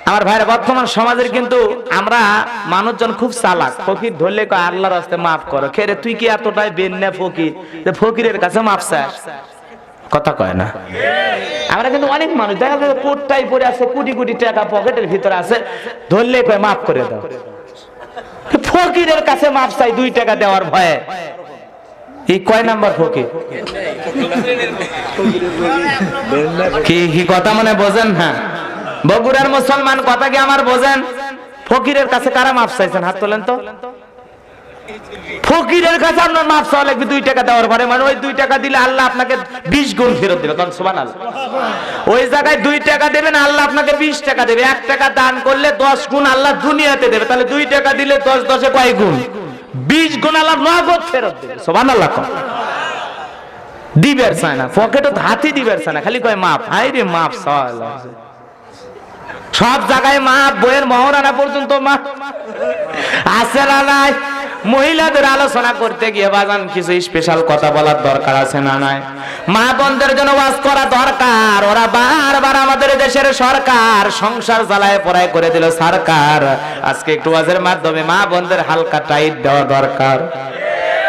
আমার ভাইরা, বর্তমান সমাজের কিন্তু আমরা মানুষজন খুব চালাক। ফকির ধরলে কয় আল্লাহর রাস্তায় মাফ করো। খেরে তুই কি এতটাই বেন্যা ফকির যে ফকিরের কাছে মাফ চাস? কথা কয় না। আমরা কিন্তু অনেক মানুষ দেখা যায় কোটটাই পরে আছে, কোটি কোটি টাকা পকেটের ভিতরে আছে, ধরলে কয় মাফ করে দাও। ফকিরের কাছে মাফ চাই 2 টাকা দেওয়ার ভয়ে। এই কয় নাম্বার ফকির? কি কথা মনে বোঝেন? হ্যাঁ, বগুড়ার মুসলমান কথা কি আমার বোঝেন? ফকিরের কাছে কারা মাফ চাইছেন? হাত তোলেন তো। ফকিরের কাছে আপনার মাফ চাওয়া লাগবে 2 টাকা দেওয়ার পরে, মানে ওই 2 টাকা দিলে আল্লাহ আপনাকে 20 গুণ ফেরত দিবে। কারণ সুবহানাল্লাহ, ওই জায়গায় 2 টাকা দেবেন, আল্লাহ আপনাকে 20 টাকা দেবে। 1 টাকা দান করলে 10 গুণ আল্লাহ দুনিয়াতে দেবে। তাহলে 2 টাকা দিলে 10 10 এ কয় গুণ? 20 গুণ আল্লাহ নগদ ফেরত দেবে। সুবহানাল্লাহ। দিবের চায় না, পকেটে হাতি দিবের চায় না, খালি কয় মাফ। হাই রে মাফ চাওয়া, সব জায়গায় মাপ, বইয়ের মহারানা পর্যন্ত মাপ আছে না নাই? মহিলাদের আলোচনা করতে গিয়ে বাজান কিছু স্পেশাল কথা বলার দরকার আছে না নাই? মা বোনদের জন্য ওয়াজ করা দরকার। ওরা বারবার আমাদের দেশের সরকার সংসার জ্বালায় পড়ায় করে দিল সরকার। আজকে একটু ওয়াজের মাধ্যমে মা বোনদের হালকা টাইট দেওয়া দরকার।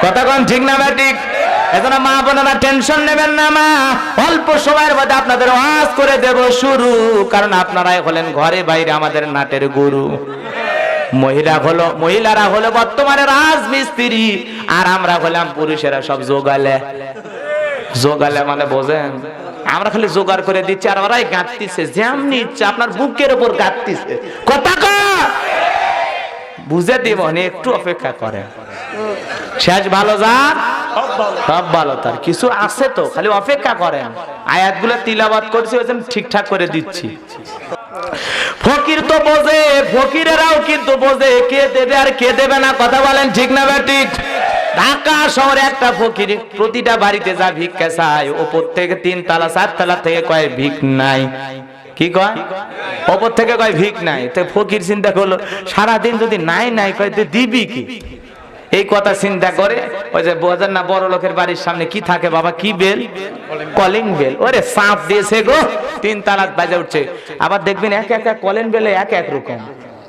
কথা কোন ঠিক না ঠিক? এজন্য মা বোনেরা টেনশন নেবেন না। মা অল্প সময়ের মধ্যে আপনাদের ওয়াজ করে দেব শুরু। কারণ আপনারাই হলেন ঘরে বাইরে আমাদের নাটের গুরু। মহিলারা হলো বর্তমানে রাজমিস্ত্রি, আর আমরা হলাম পুরুষেরা সব জোগালে। জোগালে মানে বোঝেন? আমরা খালি জোগাড় করে দিচ্ছি, আর ওরাই গাঁথতিছে যেমনি ইচ্ছে, আপনার বুকের উপর গাঁথতিছে। কথা বুঝে দিব, একটু অপেক্ষা করেন। শেষ ভালো যাক, সব ভালো তার। কিছু আছে তো, খালি অপেক্ষা করেন। আয়াতগুলো তিলাওয়াত করছি, ঠিকঠাক করে দিচ্ছি। ফকির তো বোঝে, ফকিরেরাও কিন্তু বোঝে কে দেবে আর কে দেবে না। কথা বলেন ঠিক না ঠিক? ঢাকা শহরে একটা ফকির প্রতিটা বাড়িতে যা ভিক্ষা চায়, ওপর থেকে 3 তলা 4 তলা থেকে কয় ভিক নাই। কি কয়? ওপর থেকে কয় ভিক নাই। তো ফকির চিন্তা করলো, সারাদিন যদি নাই নাই কয় তো দিবি কি? এই কথা চিন্তা করে ওই যে বোঝেন না, বড় লোকের বাড়ির সামনে কি থাকে বাবা? কি বেল? Calling bell. ওরে সাপ দিয়েছে গো, 3 তালা বাজে উঠছে। আবার দেখবেন এক এক কলিং বেলে এক এক রকম।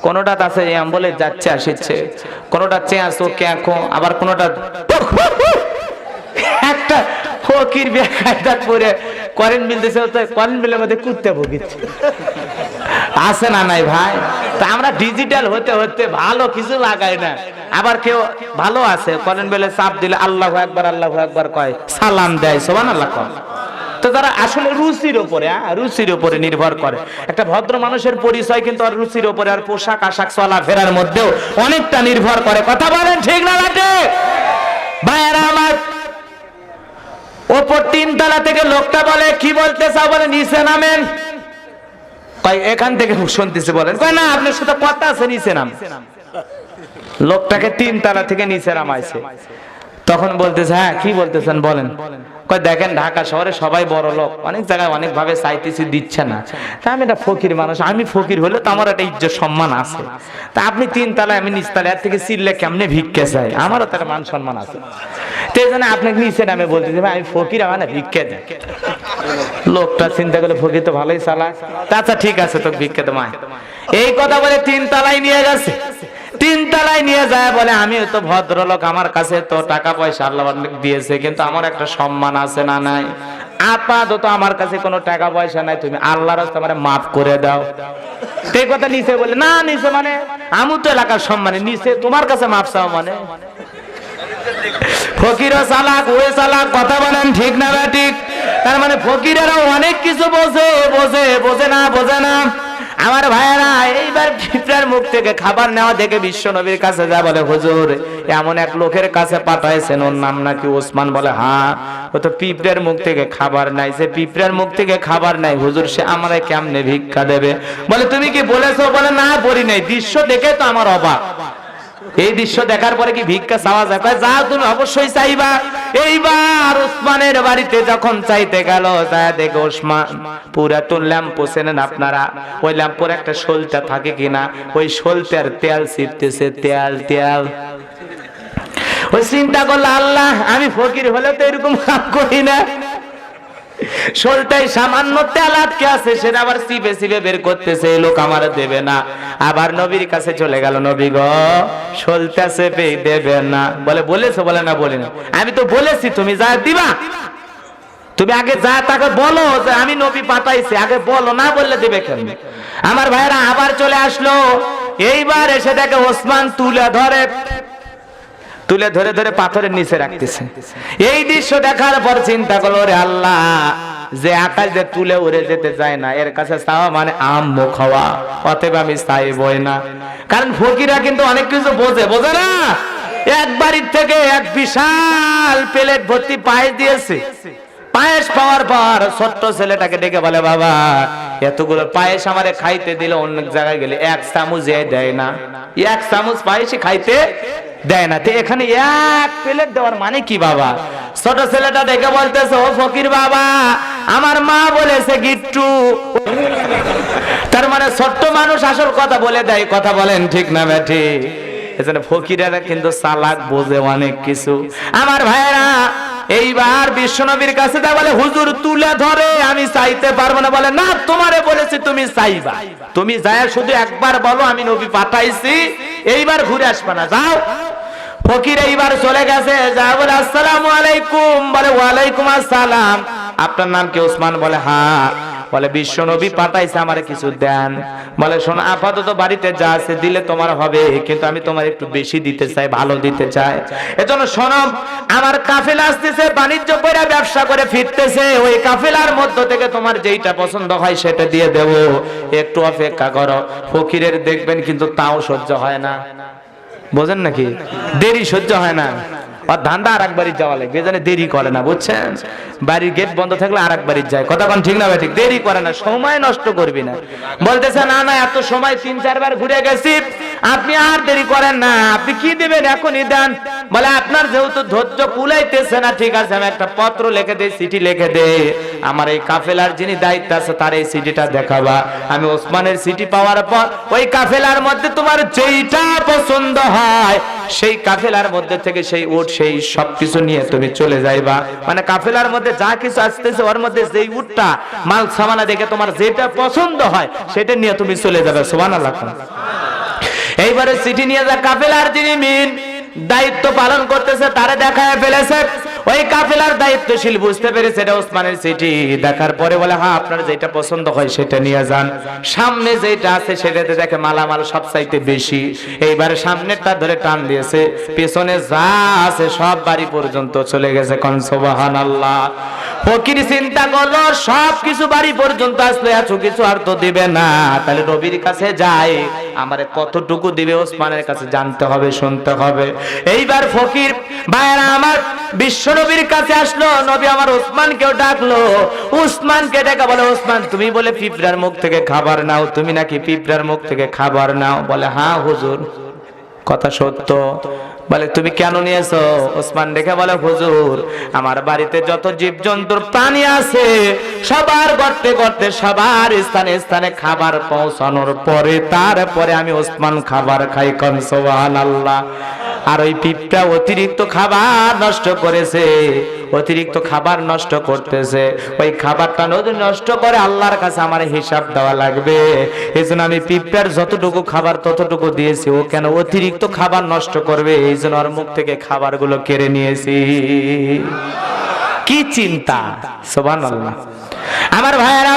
কোনটা আছে বলে যাচ্ছে আসছে, কোনটা চেঁয়া চোখে এখো, আবার কোনটা একটা ফকির বেকায়দা করে করেন বিল দিছে, করেন বিলের মধ্যে কুত্তে ভুগিচ্ছে। আছে না নাই ভাই? তা আমরা ডিজিটাল হতে হতে ভালো কিছু লাগাই না। আবার কেউ ভালো আছে, করেন বেলে চাপ দিলে আল্লাহু আকবার আল্লাহু আকবার কয়, সালাম দেয়, সুবহানাল্লাহ কয়। তো তারা আসলে রুচির উপরে নির্ভর করে। একটা ভদ্র মানুষের পরিচয় কিন্তু আর রুচির উপরে, আর পোশাক আশাক চলাফেরার মধ্যেও অনেকটা নির্ভর করে। কথা বলেন ঠিক না ঠিক? ভাইরা আমার, ওপর 3 তলা থেকে লোকটা বলে, কি বলতে চাও? বলে নিচে নামেন। কয় এখান থেকে শুনতেছে। বলেন কয় না, আপনার সাথে কথা আছে, নিচে নাম। লোকটাকে 3 তলা থেকে নিচে নামাইছে। তখন বলতেছে, হ্যাঁ কি বলতেছেন বলেন। কয় দেখেন, ঢাকা শহরে সবাই বড় লোক, অনেক জায়গায় অনেক ভাবে চাইতেছি, দিচ্ছে না। তা আমি একটা ফকির মানুষ, আমি ফকির হলে তো আমার একটা ইজ্জত সম্মান আছে। তা আপনি 3 তলায়, আমি নিচ তলায়, এর থেকে চিল্লে কেমনে ভিক্ষা চাই? আমারও তো একটা মান সম্মান আছে। তো এই জন্য আপনাকে নিচে নামে বলতেছি, আমি ফকির, আমার না ভিক্ষা দেয়। লোকটা চিন্তা করলে ফকির তো ভালোই চালায়। আচ্ছা ঠিক আছে, তো ভিক্ষা তোমায়। এই কথা বলে 3 তলায় নিয়ে গেছে। 3 তলায় নিয়ে যায়, বলে আমি তো ভদ্রলোক, আমার কাছে তো টাকা পয়সা আল্লাহ দিয়েছে, কিন্তু আমার একটা সম্মান আছে না নাই? আপাতত আমার কাছে কোনো টাকা পয়সা নাই, তুমি আল্লাহর রাস্তায় আমারে মাফ করে দাও। এই কথা নিচে বলে, না নিচে মানে আমি তো এলাকার সম্মানে, নিচে তোমার কাছে মাফ চাও মানে? ফকিরও চালাক, ওই চালাক। কথা বলেন ঠিক না ঠিক? তার মানে ফকিরেরাও অনেক কিছু বোঝে না। আমার ভাইয়েরা, এইবার পিঁপড়ার মুখ থেকে খাবার নেওয়া দেখে বিশ্ব নবীর কাছে যা বলে, হুজুর এমন এক লোকের কাছে পাঠাইছেন, ওর নাম নাকি ওসমান। বলে হ্যাঁ, ও তো পিঁপড়ার মুখ থেকে খাবার নাই। যে পিঁপড়ার মুখ থেকে খাবার নাই হুজুর, সে আমারে কেমনে ভিক্ষা দেবে? বলে তুমি কি বলেছো? বলে না বলি নাই, দৃশ্য দেখে তো আমার অবাক। এই দৃশ্য দেখার পরে কি ভিক্ষা চাওয়া যায়? যাও তুমি অবশ্যই চাইবা। এইবার ওসমানের বাড়িতে যখন চাইতে গেল, যায় দেখে ওসমান পুরাতন ল্যাম্প চেনেন আপনারা? ওই ল্যাম্পের একটা সলতা থাকে কিনা, ওই সলতার তেল ছিটতেছে, তেল। ওই চিন্তা করলো, আল্লাহ আমি ফকির হলে তো এরকম কাম করি না, শোলটাই সামান্য তেল আটকে আছে, সেটা আবার চিপে চিপে বের করতেছে, এই লোক আমার দেবে না। আবার নবীর কাছে চলে গেল, নবী গো শোলটা চেপে দেবে না। বলে বলেছো? বলে না বলি না। আমি তো বলেছি তুমি যা দিবা, তুমি আগে যা তাকে বলো যে আমি নবী পাঠাইছি, আগে বলো, না বললে দিবে কেন? আমার ভাইরা আবার চলে আসলো, এইবার এসে দেখে ওসমান তুলে ধরে ধরে পাথরের নিচে রাখতেছে। এই দৃশ্য দেখার পর চিন্তা করলো, রে আল্লাহ, যে আকাশ যে তুলে উড়ে যেতে চায় না, এর কাছে চাওয়া মানে আম্মু খাওয়া, অতএব আমি চাইবই না। কারণ ফকিরা কিন্তু অনেক কিছু বোঝে না। এক বাড়ির থেকে এক বিশাল প্লেট ভর্তি পায়েস দিয়েছে। পায়েস পাওয়ার পর ছোট্ট ছেলেটাকে ডেকে বলে, বাবা এতগুলো পায়েস আমারে খাইতে দিলে, অন্য জায়গায় গেলে এক চামচ দেয় না, এক চামচ পায়েসই খাইতে দেয় না, তো এখানে এক প্লেট দেওয়ার মানে কি বাবা? ছোট ছেলেটা দেখে বলতেছে, ও ফকির বাবা, আমার মা বলেছে গিট্টু। তার মানে ছোট্ট মানুষ আসল কথা বলে দেয়। কথা বলেন ঠিক না বেঠি? এজন্য ফকিরেরা কিন্তু চালাক, বোঝে অনেক কিছু। আমার ভাইরা এইবার বিশ্বনবীর কাছে যা বলে, হুজুর তুলে ধরে আমি চাইতে পারবো না। বলে না, তোমারে বলেছি তুমি চাইবা, তুমি যায় শুধু একবার বলো আমি নবী পাঠাইছি, এইবার ঘুরে আসবে না, যাও। ফকির এইবার চলে গেছে, যা বলে আসসালামু আলাইকুম। বলে ওয়ালাইকুম আসসালাম। আপনার নাম কি? ওসমান। বলে হ্যাঁ। বলে বিশ্ব নবী পাঠাইছে, আমারে কিছু দেন। বলে শোনো, আপাতত বাড়িতে যা আছে দিলে তোমার হবে, কিন্তু আমি তোমার একটু বেশি দিতে চাই, ভালো দিতে চাই। এজন্য শোনো, আমার কাফেলা আসতেছে, বাণিজ্য করে ব্যবসা করে ফিরতেছে, ওই কাফেলার মধ্য থেকে তোমার যেইটা পছন্দ হয় সেটা দিয়ে দেব, একটু অপেক্ষা করো। ফকিরের দেখবেন কিন্তু তাও সহ্য হয় না, বোঝেন নাকি? দেরি সহ্য হয় না, আর ধান্দা আর এক বাড়ি যাওয়া লাগে, এজন্য দেরি করে না, বুঝছেন? বাড়ির গেট বন্ধ থাকলে আর এক বাড়ি যায়। কথা কোন ঠিক না ভাই? ঠিক, দেরি করে না, সময় নষ্ট করবি না। বলতেছে না না, এত সময় 3-4 বার ঘুরে গেছি, আপনি আর দেরি করেন না, আপনি কি দিবেন এখনই দেন। বলে আপনার যেহেতু ধৈর্য কুলাইতেছে না, ঠিক আছে আমি একটা পত্র লিখে দেই, চিঠি লিখে দেই, আমার এই কাফেলার যিনি দায়িত্ব আছে তার এই চিঠিটা দেখাবা। আমি ওসমানের চিঠি পাওয়ার পর ওই কাফেলার মধ্যে তোমার যেইটা পছন্দ হয় সেই কাফেলার মধ্যে থেকে সেই উট, সেই সবকিছু নিয়ে তুমি চলে যাইবা। মানে কাফেলার মধ্যে যা কিছু আসতেছে ওর মধ্যে যেই উটটা মাল সামানা দেখে তোমার যেটা পছন্দ হয় সেটা নিয়ে তুমি চলে যাবে। সুবহানাল্লাহ। এইবারে চিঠি নিয়ে যা কাফেলার যিনি মিন দায়িত্ব পালন করতেছে তারে দেখায় ফেলেছে। ওই কাফেলার দায়িত্বশীল বুঝতে পেরেছে এটা ওসমানের চিঠি। দেখার পরে বলে, হ্যাঁ আপনার যেটা পছন্দ হয় সেটা নিয়ে যান। সামনে যেটা আছে সেটাতে দেখে মালামাল সব চাইতে বেশি। এইবারে সামনেরটা ধরে টান দিয়েছে, পেছনে যা আছে সব বাড়ি পর্যন্ত চলে গেছে। কোন সুবহানাল্লাহ। ফকির চিন্তা করলো, সব কিছু বাড়ি পর্যন্ত আসলে এত কিছু আর তো দিবে না, তাহলে নবীর কাছে যাই, আমারে কতটুকু দিবে ওসমানের কাছে জানতে হবে, শুনতে হবে। এইবার ফকির ভাইরা আমার বিশ্ব নবীর কাছে আসলো, নবী আমার ওসমানকেও ডাকলো। ওসমানকে ডেকে বলে, ওসমান তুমি বলে পিঁপড়ার মুখ থেকে খাবার নাও, তুমি নাকি পিঁপড়ার মুখ থেকে খাবার নাও? বলে হ্যাঁ হুজুর, কথা সত্য। বলে তুমি কেন নিয়েছো? ওসমান দেখে বলে, হুজুর আমার বাড়িতে যত জীবজন্তুর প্রাণী আছে সবার গর্তে গর্তে সবার স্থানে স্থানে খাবার পৌঁছানোর পরে তারপরে আমি ওসমান খাবার খাই। কোন সুবহানাল্লাহ। আর ওই পিঁপড়া অতিরিক্ত খাবার নষ্ট করেছে, অতিরিক্ত খাবার নষ্ট করতেছে, ওই খাবারটা নষ্ট করে আল্লাহর কাছে আমার হিসাব দেওয়া লাগবে। এজন্য আমি পিঁপড়ার যতটুকু খাবার ততটুকু দিয়েছি, ও কেন অতিরিক্ত খাবার নষ্ট করবে, এই জন্য ওর মুখ থেকে খাবারগুলো কেড়ে নিয়েছি। কি চিন্তা! সুবহানাল্লাহ। আমার ভাইয়েরা,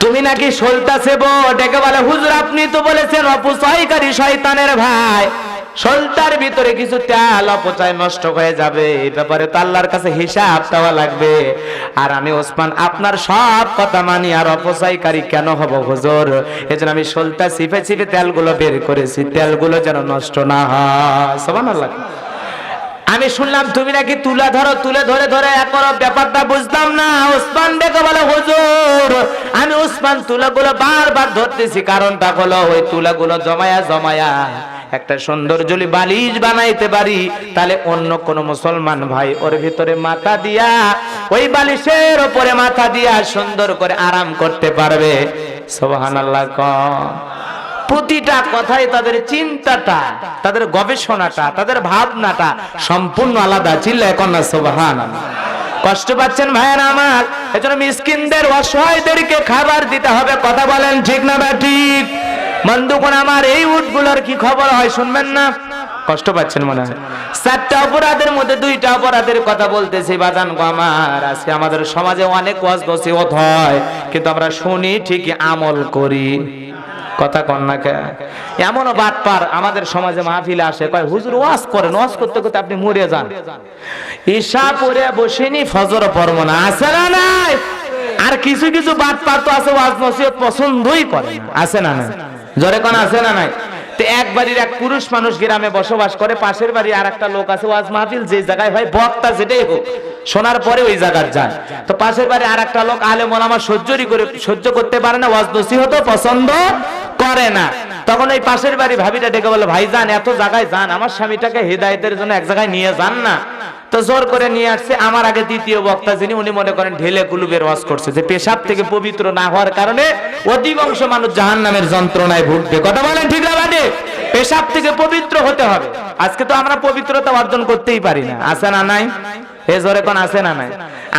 তুমি নাকি সলতাছেবো, ডেকে বলে, হুজুর আপনি তো বলেছেন অপচয়কারী শয়তানের ভাই, সলতার ভিতরে কিছু তেল অপচয় নষ্ট হয়ে যাবে, এই ব্যাপারে তো আল্লাহর কাছে হিসাব দেওয়া লাগবে। আর আমি ওসমান আপনার সব কথা মানি, আর অপচয়কারী কেন হব হুজুর? এজন্য আমি সলতা চিপে চিপে তেলগুলো বের করেছি, তেলগুলো যেন নষ্ট না হয়। সুবহানাল্লাহ। আমি শুনলাম তুমি নাকি তুলে ধরে ধরে একবার ব্যাপারটা বুঝতাম না। ওসমান ডেকে বলে, হুজুর আমি ওসমান তুলাগুলো বারবার ধরতেছি, কারণটা হলো ওই তুলাগুলো জমায়া একটা সুন্দর যদি বালিশ বানাইতে পারি, তাহলে অন্য কোন মুসলমান ভাই ওর ভিতরে মাথা দিয়া, ওই বালিশের উপরে মাথা দিয়া সুন্দর করে আরাম করতে পারবে। সুবহানাল্লাহ। প্রতিটা কথায় তাদের চিন্তাটা, তাদের গবেষণাটা, তাদের ভাবনাটা সম্পূর্ণ আলাদা। চিল্লায় কন্যা সুবহানাল্লাহ। কষ্ট পাচ্ছেন ভাইয়েরা আমার, এজন্য মিসকিনদের অসহায়দেরকে খাবার দিতে হবে। কথা বলেন ঠিক না ঠিক? বন্ধুগণ আমার, এই উটগুলোর কি খবর হয় শুনবেন না? কষ্ট পাচ্ছেন মনে হয়। 4টা অপরাধের মধ্যে 2টা অপরাধের কথা বলতেছি বাজান গো আমার। আজকে আমাদের সমাজে অনেক ওয়াজ নসিহত হয়, কিন্তু আমরা শুনি ঠিকই আমল করি। কথা কন না কে? এমনও বাটপার আমাদের সমাজে মাহফিলে আসে, কয় হুজুর ওয়াজ করেন, ওয়াজ করতে করতে আপনি মরে যান, ঈশা পড়ে বসেনি ফজর পড়ব না। আছে না নাই? আর কিছু কিছু বাটপার তো আছে ওয়াজ নসিহত পছন্দই করে না। আছে না নাই? জোরে কোন আছে না নাই? তো এক বাড়ির এক পুরুষ মানুষ গ্রামে বসবাস করে, পাশের বাড়ি আর একটা লোক আছে, ওয়াজ মাহফিল যে জায়গায় হয় বক্তা যেটাই হোক শোনার পরে ওই জায়গায় যায়। তো পাশের বাড়ি আর একটা লোক আলেম ওলামা সহ্য করতে পারে না, ওয়াজ নসিহত পছন্দ করে না। তখন ওই পাশের বাড়ি ভাবিটা ডেকে বলে, ভাই যান এত জায়গায় যান, আমার স্বামীটাকে হেদায়েতের জন্য এক জায়গায় নিয়ে যান না। তো জোর করে নিয়ে আসছে। আমার আগে দ্বিতীয় বক্তা যিনি, উনি মনে করেন ঢেলে কুলুবের ওয়াজ করছে যে পেশাব থেকে পবিত্র না হওয়ার কারণে অধিকাংশ মানুষ জাহান্নামের যন্ত্রণায় ভুগবে। কথা বলেন ঠিক না বাদে? পেশাব থেকে পবিত্র হতে হবে। আজকে তো আমরা পবিত্রতা অর্জন করতেই পারি না। আছে না নাই? এ জোরে কোন আছে না নাই?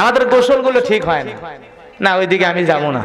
আমাদের গোসলগুলো ঠিক হয় না। না ওইদিকে আমি যাব না।